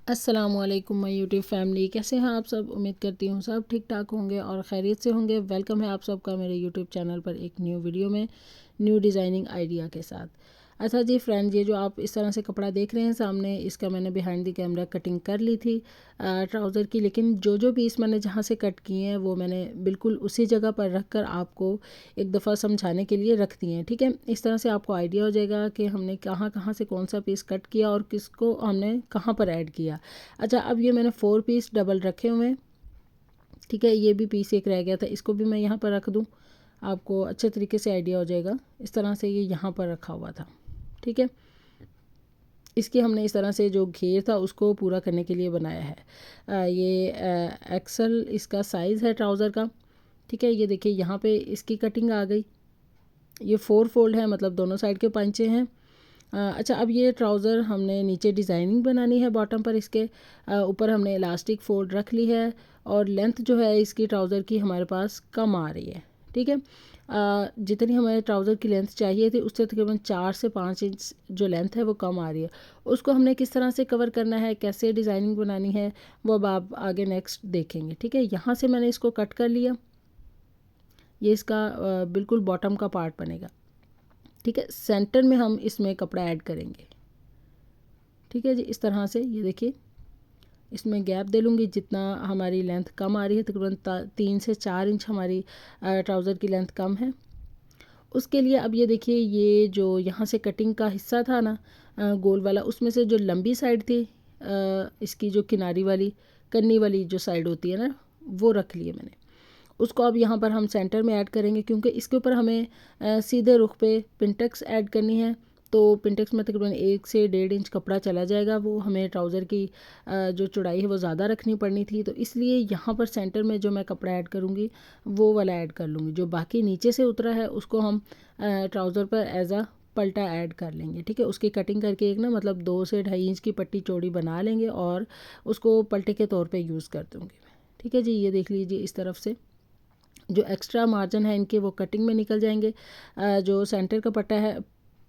अस्सलामुअलैकुम my YouTube family, कैसे हैं आप सब। उम्मीद करती हूँ सब ठीक ठाक होंगे और खैरियत से होंगे। वेलकम है आप सबका मेरे यूट्यूब चैनल पर एक न्यू वीडियो में, न्यू डिज़ाइनिंग आइडिया के साथ। अच्छा जी फ्रेंड, ये जो आप इस तरह से कपड़ा देख रहे हैं सामने, इसका मैंने बिहाइंड द कैमरा कटिंग कर ली थी ट्राउज़र की। लेकिन जो जो पीस मैंने जहाँ से कट किए हैं वो मैंने बिल्कुल उसी जगह पर रख कर आपको एक दफ़ा समझाने के लिए रख दिए हैं। ठीक है, इस तरह से आपको आइडिया हो जाएगा कि हमने कहाँ कहाँ से कौन सा पीस कट किया और किसको हमने कहाँ पर ऐड किया। अच्छा, अब ये मैंने 4 पीस डबल रखे हुए हैं। ठीक है, ये भी पीस एक रह गया था, इसको भी मैं यहाँ पर रख दूँ, आपको अच्छे तरीके से आइडिया हो जाएगा। इस तरह से ये यहाँ पर रखा हुआ था। ठीक है, इसकी हमने इस तरह से जो घेर था उसको पूरा करने के लिए बनाया है। ये एक्सल इसका साइज़ है ट्राउज़र का। ठीक है, ये देखिए यहाँ पे इसकी कटिंग आ गई। ये 4 फोल्ड है, मतलब दोनों साइड के पंचे हैं। अच्छा, अब ये ट्राउज़र हमने नीचे डिज़ाइनिंग बनानी है बॉटम पर। इसके ऊपर हमने इलास्टिक फोल्ड रख ली है और लेंथ जो है इसकी ट्राउज़र की हमारे पास कम आ रही है। ठीक है, जितनी हमें ट्राउज़र की लेंथ चाहिए थी उससे तकरीबन 4 से 5 इंच जो लेंथ है वो कम आ रही है। उसको हमने किस तरह से कवर करना है, कैसे डिज़ाइनिंग बनानी है, वो अब आप आगे नेक्स्ट देखेंगे। ठीक है, यहाँ से मैंने इसको कट कर लिया। ये इसका बिल्कुल बॉटम का पार्ट बनेगा। ठीक है, सेंटर में हम इसमें कपड़ा ऐड करेंगे। ठीक है जी, इस तरह से ये देखिए, इसमें गैप दे लूँगी जितना हमारी लेंथ कम आ रही है, तकरीबन 3 से 4 इंच हमारी ट्राउज़र की लेंथ कम है। उसके लिए अब ये देखिए, ये जो यहाँ से कटिंग का हिस्सा था ना गोल वाला, उसमें से जो लंबी साइड थी इसकी, जो किनारी वाली कन्नी वाली जो साइड होती है ना, वो रख लिए मैंने। उसको अब यहाँ पर हम सेंटर में ऐड करेंगे, क्योंकि इसके ऊपर हमें सीधे रुख पे पिंटेक्स ऐड करनी है। तो पिंटेक्स में तकरीबन 1 से 1.5 इंच कपड़ा चला जाएगा। वो हमें ट्राउज़र की जो चौड़ाई है वो ज़्यादा रखनी पड़नी थी, तो इसलिए यहाँ पर सेंटर में जो मैं कपड़ा ऐड करूँगी वो वाला ऐड कर लूँगी। जो बाकी नीचे से उतरा है उसको हम ट्राउज़र पर एज आ पल्टा ऐड कर लेंगे। ठीक है, उसकी कटिंग करके एक ना, मतलब 2 से 2.5 इंच की पट्टी चौड़ी बना लेंगे और उसको पल्टे के तौर पे यूज़ कर दूँगी मैं। ठीक है जी, ये देख लीजिए, इस तरफ से जो एक्स्ट्रा मार्जिन है इनके वो कटिंग में निकल जाएंगे। जो सेंटर का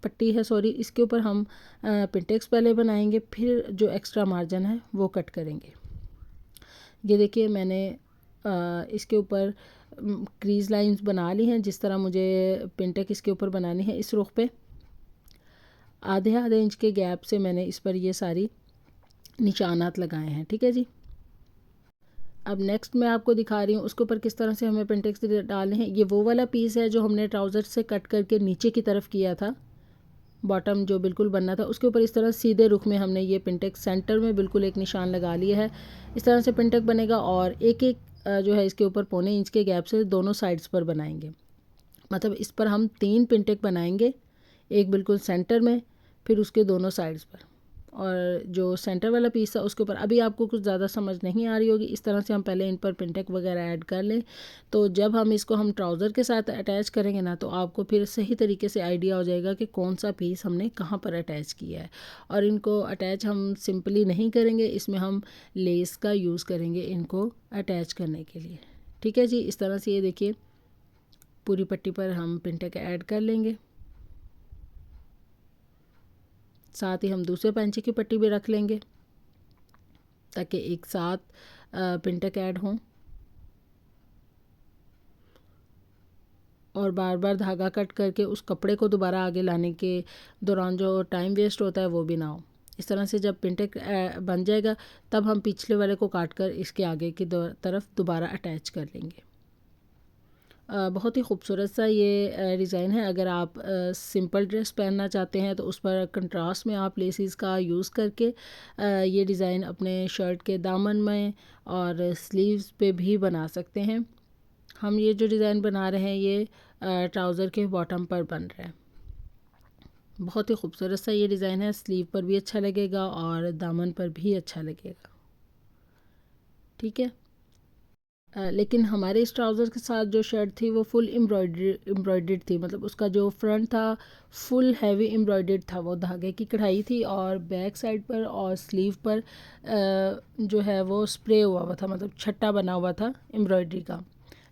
पट्टी है सॉरी, इसके ऊपर हम पिंटेक्स पहले बनाएंगे, फिर जो एक्स्ट्रा मार्जिन है वो कट करेंगे। ये देखिए, मैंने इसके ऊपर क्रीज लाइंस बना ली हैं, जिस तरह मुझे पिंटेक इसके ऊपर बनानी है। इस रुख पे आधे आधे इंच के गैप से मैंने इस पर ये सारी निशानात लगाए हैं। ठीक है जी, अब नेक्स्ट मैं आपको दिखा रही हूँ उसके ऊपर किस तरह से हमें पेंटेक्स डालने हैं। ये वो वाला पीस है जो हमने ट्राउज़र से कट करके नीचे की तरफ किया था, बॉटम जो बिल्कुल बनना था उसके ऊपर इस तरह सीधे रुख में हमने ये पेंटेक्स सेंटर में बिल्कुल एक निशान लगा लिया है। इस तरह से पेंटेक बनेगा और एक एक जो है इसके ऊपर 1.25 इंच के गैप से दोनों साइड्स पर बनाएंगे। मतलब इस पर हम 3 पेंटेक बनाएंगे, एक बिल्कुल सेंटर में, फिर उसके दोनों साइड्स पर, और जो सेंटर वाला पीस था उसके ऊपर। अभी आपको कुछ ज़्यादा समझ नहीं आ रही होगी, इस तरह से हम पहले इन पर पिंटेक वगैरह ऐड कर लें, तो जब हम इसको हम ट्राउज़र के साथ अटैच करेंगे ना, तो आपको फिर सही तरीके से आइडिया हो जाएगा कि कौन सा पीस हमने कहाँ पर अटैच किया है। और इनको अटैच हम सिंपली नहीं करेंगे, इसमें हम लेस का यूज़ करेंगे इनको अटैच करने के लिए। ठीक है जी, इस तरह से ये देखिए, पूरी पट्टी पर हम पिंटेक ऐड कर लेंगे। साथ ही हम दूसरे पंचे की पट्टी भी रख लेंगे ताकि एक साथ पिंटेक ऐड हों, और बार बार धागा कट करके उस कपड़े को दोबारा आगे लाने के दौरान जो टाइम वेस्ट होता है वो भी ना हो। इस तरह से जब पिंटेक बन जाएगा तब हम पिछले वाले को काट कर इसके आगे की तरफ दोबारा अटैच कर लेंगे। बहुत ही खूबसूरत सा ये डिज़ाइन है। अगर आप सिंपल ड्रेस पहनना चाहते हैं तो उस पर कंट्रास्ट में आप लेसिस का यूज़ करके ये डिज़ाइन अपने शर्ट के दामन में और स्लीव्स पे भी बना सकते हैं। हम ये जो डिज़ाइन बना रहे हैं ये ट्राउज़र के बॉटम पर बन रहा है। बहुत ही खूबसूरत सा ये डिज़ाइन है, स्लीव पर भी अच्छा लगेगा और दामन पर भी अच्छा लगेगा। ठीक है, लेकिन हमारे इस ट्राउज़र के साथ जो शर्ट थी वो फुल एम्ब्रॉयडर्ड थी, मतलब उसका जो फ्रंट था फुल हैवी एम्ब्रॉयडर्ड था, वो धागे की कढ़ाई थी, और बैक साइड पर और स्लीव पर जो है वो स्प्रे हुआ था, मतलब छट्टा बना हुआ था एम्ब्रॉयडरी का।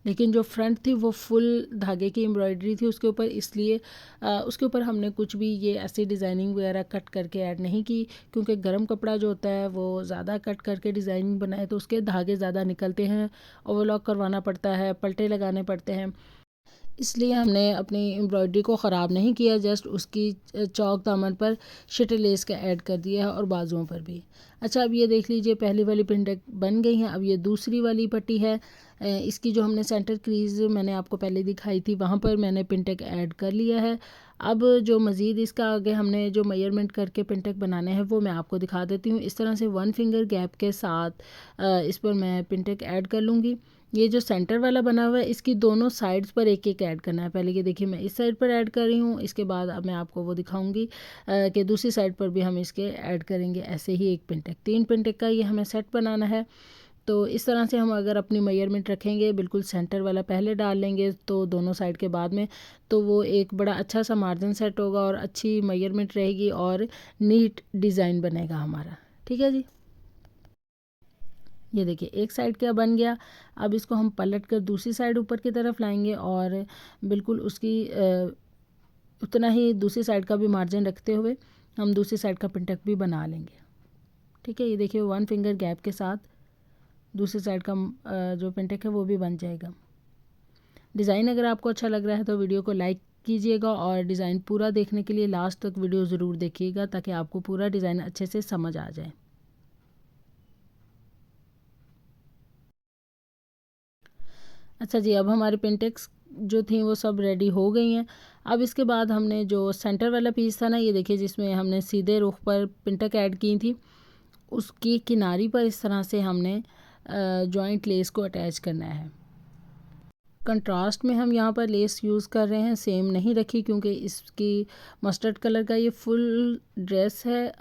लेकिन जो फ्रंट थी वो फुल धागे की एम्ब्रॉयडरी थी उसके ऊपर, इसलिए उसके ऊपर हमने कुछ भी ये ऐसी डिज़ाइनिंग वगैरह कट करके ऐड नहीं की, क्योंकि गर्म कपड़ा जो होता है वो ज़्यादा कट करके डिज़ाइनिंग बनाए तो उसके धागे ज़्यादा निकलते हैं, ओवरलॉक करवाना पड़ता है, पलटे लगाने पड़ते हैं, इसलिए हमने अपनी एम्ब्रॉयडरी को ख़राब नहीं किया, जस्ट उसकी चौक दामन पर शटर लेस का ऐड कर दिया है और बाजुओं पर भी। अच्छा, अब ये देख लीजिए पहली वाली पिंडक बन गई हैं। अब ये दूसरी वाली पट्टी है, इसकी जो हमने सेंटर क्रीज़ मैंने आपको पहले दिखाई थी वहाँ पर मैंने पिंटक ऐड कर लिया है। अब जो मज़ीद इसका आगे हमने जो मेजरमेंट करके पिंटक बनाने हैं वो मैं आपको दिखा देती हूँ। इस तरह से 1 फिंगर गैप के साथ इस पर मैं पिंटक ऐड कर लूँगी। ये जो सेंटर वाला बना हुआ है इसकी दोनों साइड्स पर एक एक ऐड करना है। पहले ये देखिए मैं इस साइड पर ऐड कर रही हूँ, इसके बाद अब मैं आपको वो दिखाऊंगी कि दूसरी साइड पर भी हम इसके ऐड करेंगे। ऐसे ही एक पिंटक, 3 पिंटक का ये हमें सेट बनाना है। तो इस तरह से हम अगर अपनी मेजरमेंट रखेंगे, बिल्कुल सेंटर वाला पहले डाल लेंगे तो दोनों साइड के बाद में, तो वो एक बड़ा अच्छा सा मार्जिन सेट होगा और अच्छी मेजरमेंट रहेगी और नीट डिज़ाइन बनेगा हमारा। ठीक है जी, ये देखिए एक साइड क्या बन गया। अब इसको हम पलट कर दूसरी साइड ऊपर की तरफ लाएंगे और बिल्कुल उसकी उतना ही दूसरी साइड का भी मार्जिन रखते हुए हम दूसरी साइड का पिंटक भी बना लेंगे। ठीक है, ये देखिए 1 फिंगर गैप के साथ दूसरी साइड का जो पिंटक है वो भी बन जाएगा। डिज़ाइन अगर आपको अच्छा लग रहा है तो वीडियो को लाइक कीजिएगा और डिज़ाइन पूरा देखने के लिए लास्ट तक वीडियो ज़रूर देखिएगा ताकि आपको पूरा डिज़ाइन अच्छे से समझ आ जाए। अच्छा जी, अब हमारे पिंटेक्स जो थी वो सब रेडी हो गई हैं। अब इसके बाद हमने जो सेंटर वाला पीस था ना, ये देखिए जिसमें हमने सीधे रुख पर पिंटक ऐड की थी, उसकी किनारी पर इस तरह से हमने जॉइंट लेस को अटैच करना है। कंट्रास्ट में हम यहाँ पर लेस यूज़ कर रहे हैं, सेम नहीं रखी क्योंकि इसकी मस्टर्ड कलर का ये फुल ड्रेस है।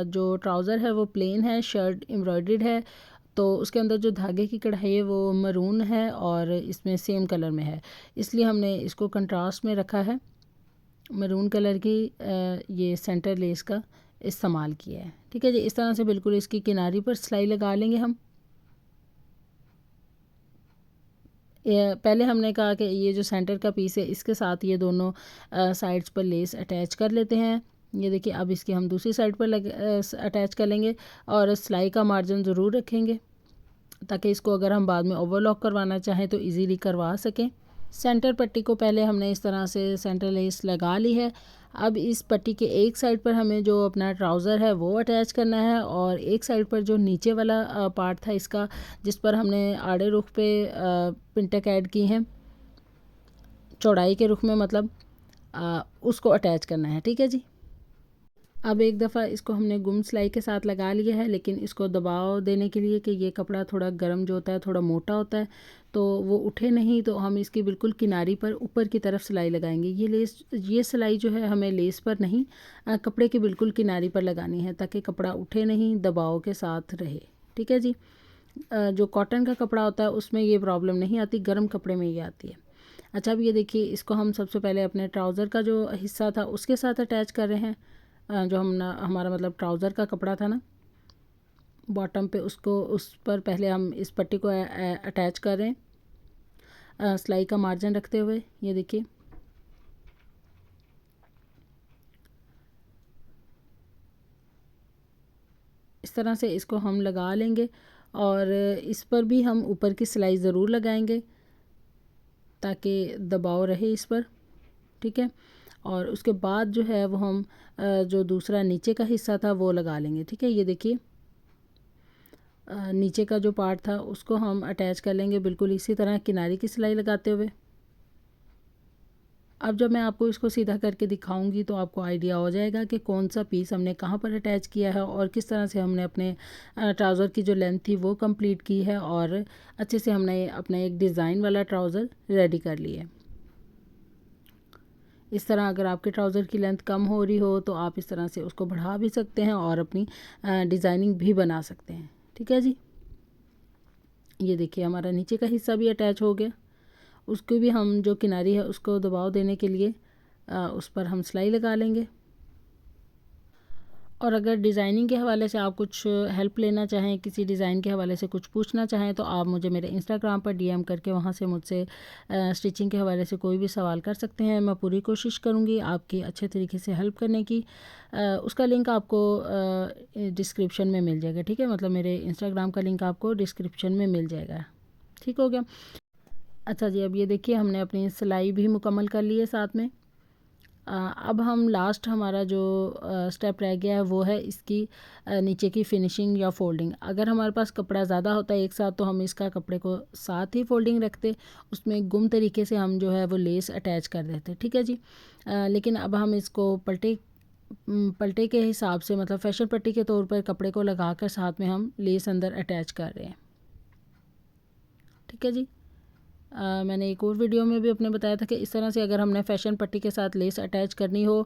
जो ट्राउज़र है वो प्लेन है, शर्ट एम्ब्रॉयडर्ड है, तो उसके अंदर जो धागे की कढ़ाई है वो मरून है और इसमें सेम कलर में है, इसलिए हमने इसको कंट्रास्ट में रखा है। मरून कलर की ये सेंटर लेस का इस्तेमाल किया है। ठीक है जी, इस तरह से बिल्कुल इसकी किनारी पर सिलाई लगा लेंगे हम। पहले हमने कहा कि ये जो सेंटर का पीस है इसके साथ ये दोनों साइड्स पर लेस अटैच कर लेते हैं। ये देखिए अब इसकी हम दूसरी साइड पर अटैच कर लेंगे और सिलाई का मार्जिन ज़रूर रखेंगे ताकि इसको अगर हम बाद में ओवरलॉक करवाना चाहें तो इजीली करवा सकें। सेंटर पट्टी को पहले हमने इस तरह से सेंटर लेस लगा ली है। अब इस पट्टी के एक साइड पर हमें जो अपना ट्राउज़र है वो अटैच करना है और एक साइड पर जो नीचे वाला पार्ट था इसका, जिस पर हमने आड़े रुख पे पिंटक ऐड की हैं, चौड़ाई के रुख में मतलब, उसको अटैच करना है। ठीक है जी, अब एक दफ़ा इसको हमने गुम सिलाई के साथ लगा लिया है, लेकिन इसको दबाव देने के लिए कि ये कपड़ा थोड़ा गर्म जो होता है थोड़ा मोटा होता है तो वो उठे नहीं, तो हम इसकी बिल्कुल किनारी पर ऊपर की तरफ सिलाई लगाएंगे। ये सिलाई जो है हमें लेस पर नहीं, कपड़े की बिल्कुल किनारी पर लगानी है ताकि कपड़ा उठे नहीं, दबाव के साथ रहे। ठीक है जी, जो कॉटन का कपड़ा होता है उसमें ये प्रॉब्लम नहीं आती, गर्म कपड़े में ये आती है। अच्छा, अब ये देखिए इसको हम सबसे पहले अपने ट्राउज़र का जो हिस्सा था उसके साथ अटैच कर रहे हैं। जो हमारा मतलब ट्राउज़र का कपड़ा था ना बॉटम पे, उसको उस पर पहले हम इस पट्टी को अटैच कर रहे हैं सिलाई का मार्जिन रखते हुए। ये देखिए इस तरह से इसको हम लगा लेंगे और इस पर भी हम ऊपर की सिलाई ज़रूर लगाएंगे ताकि दबाव रहे इस पर। ठीक है, और उसके बाद जो है वो हम जो दूसरा नीचे का हिस्सा था वो लगा लेंगे। ठीक है, ये देखिए नीचे का जो पार्ट था उसको हम अटैच कर लेंगे बिल्कुल इसी तरह किनारे की सिलाई लगाते हुए। अब जब मैं आपको इसको सीधा करके दिखाऊंगी तो आपको आइडिया हो जाएगा कि कौन सा पीस हमने कहाँ पर अटैच किया है और किस तरह से हमने अपने ट्राउज़र की जो लेंथ थी वो कंप्लीट की है और अच्छे से हमने अपना एक डिज़ाइन वाला ट्राउज़र रेडी कर लिया है। इस तरह अगर आपके ट्राउज़र की लेंथ कम हो रही हो तो आप इस तरह से उसको बढ़ा भी सकते हैं और अपनी डिज़ाइनिंग भी बना सकते हैं। ठीक है जी, ये देखिए हमारा नीचे का हिस्सा भी अटैच हो गया। उसको भी हम जो किनारी है उसको दबाव देने के लिए उस पर हम सिलाई लगा लेंगे और अगर डिज़ाइनिंग के हवाले से आप कुछ हेल्प लेना चाहें, किसी डिज़ाइन के हवाले से कुछ पूछना चाहें, तो आप मुझे मेरे इंस्टाग्राम पर डीएम करके वहाँ से मुझसे स्टिचिंग के हवाले से कोई भी सवाल कर सकते हैं। मैं पूरी कोशिश करूँगी आपकी अच्छे तरीके से हेल्प करने की। उसका लिंक आपको डिस्क्रिप्शन में मिल जाएगा, ठीक है, मतलब मेरे इंस्टाग्राम का लिंक आपको डिस्क्रिप्शन में मिल जाएगा। ठीक हो गया। अच्छा जी, अब ये देखिए हमने अपनी सिलाई भी मुकम्मल कर ली है साथ में। अब हम लास्ट हमारा जो स्टेप रह गया है वो है इसकी नीचे की फिनिशिंग या फोल्डिंग। अगर हमारे पास कपड़ा ज़्यादा होता है एक साथ तो हम इसका कपड़े को साथ ही फोल्डिंग रखते, उसमें गुम तरीके से हम जो है वो लेस अटैच कर देते, ठीक है जी। लेकिन अब हम इसको पलटे के हिसाब से, मतलब फैशन पट्टी के तौर पर कपड़े को लगाकर साथ में हम लेस अंदर अटैच कर रहे हैं, ठीक है जी। मैंने एक और वीडियो में भी अपने बताया था कि इस तरह से अगर हमने फैशन पट्टी के साथ लेस अटैच करनी हो,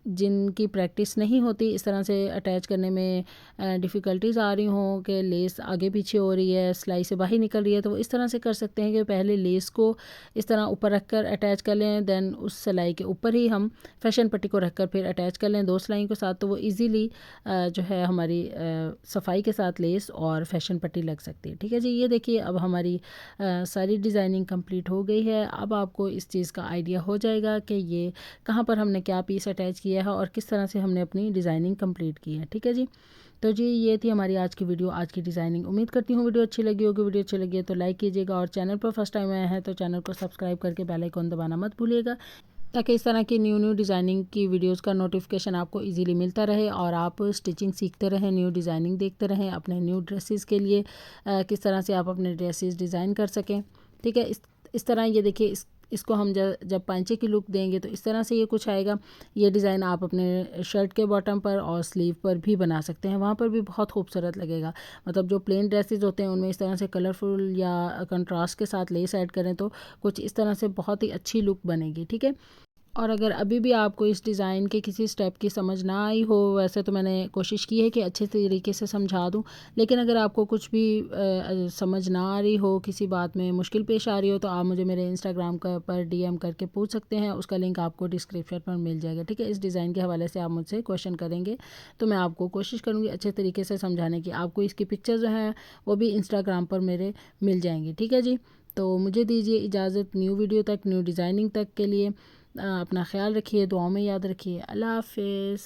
जिनकी प्रैक्टिस नहीं होती इस तरह से अटैच करने में डिफ़िकल्टीज़ आ रही हों कि लेस आगे पीछे हो रही है, सिलाई से बाहर निकल रही है, तो वो इस तरह से कर सकते हैं कि पहले लेस को इस तरह ऊपर रख कर अटैच कर लें, दैन उस सिलाई के ऊपर ही हम फैशन पट्टी को रख कर फिर अटैच कर लें 2 सिलाइयों के साथ, तो वो ईज़िली जो है हमारी सफाई के साथ लेस और फैशन पट्टी लग सकती है, ठीक है जी। ये देखिए अब हमारी सारी डिज़ाइनिंग कंप्लीट हो गई है। अब आपको इस चीज़ का आइडिया हो जाएगा कि ये कहाँ पर हमने क्या पीस अटैच किया है और किस तरह से हमने अपनी डिज़ाइनिंग कंप्लीट की है, ठीक है जी। तो जी ये थी हमारी आज की वीडियो, आज की डिज़ाइनिंग। उम्मीद करती हूँ वीडियो अच्छी लगी होगी। वीडियो अच्छी लगी है तो लाइक कीजिएगा और चैनल पर फर्स्ट टाइम आया है तो चैनल को सब्सक्राइब करके बेल आइकन दबाना मत भूलिएगा, ताकि इस तरह की न्यू डिज़ाइनिंग की वीडियोस का नोटिफिकेशन आपको इजीली मिलता रहे और आप स्टिचिंग सीखते रहें, न्यू डिज़ाइनिंग देखते रहें अपने न्यू ड्रेसेस के लिए, किस तरह से आप अपने ड्रेसेस डिज़ाइन कर सकें, ठीक है। इस तरह ये देखिए इसको हम जब पांचे की लुक देंगे तो इस तरह से ये कुछ आएगा। ये डिज़ाइन आप अपने शर्ट के बॉटम पर और स्लीव पर भी बना सकते हैं, वहाँ पर भी बहुत खूबसूरत लगेगा। मतलब जो प्लेन ड्रेसेस होते हैं उनमें इस तरह से कलरफुल या कंट्रास्ट के साथ लेस ऐड करें तो कुछ इस तरह से बहुत ही अच्छी लुक बनेगी, ठीक है। और अगर अभी भी आपको इस डिज़ाइन के किसी स्टेप की समझ ना आई हो, वैसे तो मैंने कोशिश की है कि अच्छे तरीके से समझा दूं, लेकिन अगर आपको कुछ भी समझ ना आ रही हो, किसी बात में मुश्किल पेश आ रही हो, तो आप मुझे मेरे इंस्टाग्राम पर डीएम करके पूछ सकते हैं। उसका लिंक आपको डिस्क्रिप्शन पर मिल जाएगा, ठीक है। इस डिज़ाइन के हवाले से आप मुझसे क्वेश्चन करेंगे तो मैं आपको कोशिश करूँगी अच्छे तरीके से समझाने की। आपको इसकी पिक्चर जो हैं वो भी इंस्टाग्राम पर मेरे मिल जाएंगी, ठीक है जी। तो मुझे दीजिए इजाज़त, न्यू वीडियो तक, न्यू डिज़ाइनिंग तक के लिए अपना ख्याल रखिए, दुआओं में याद रखिए। अल्लाह हाफ़िज़।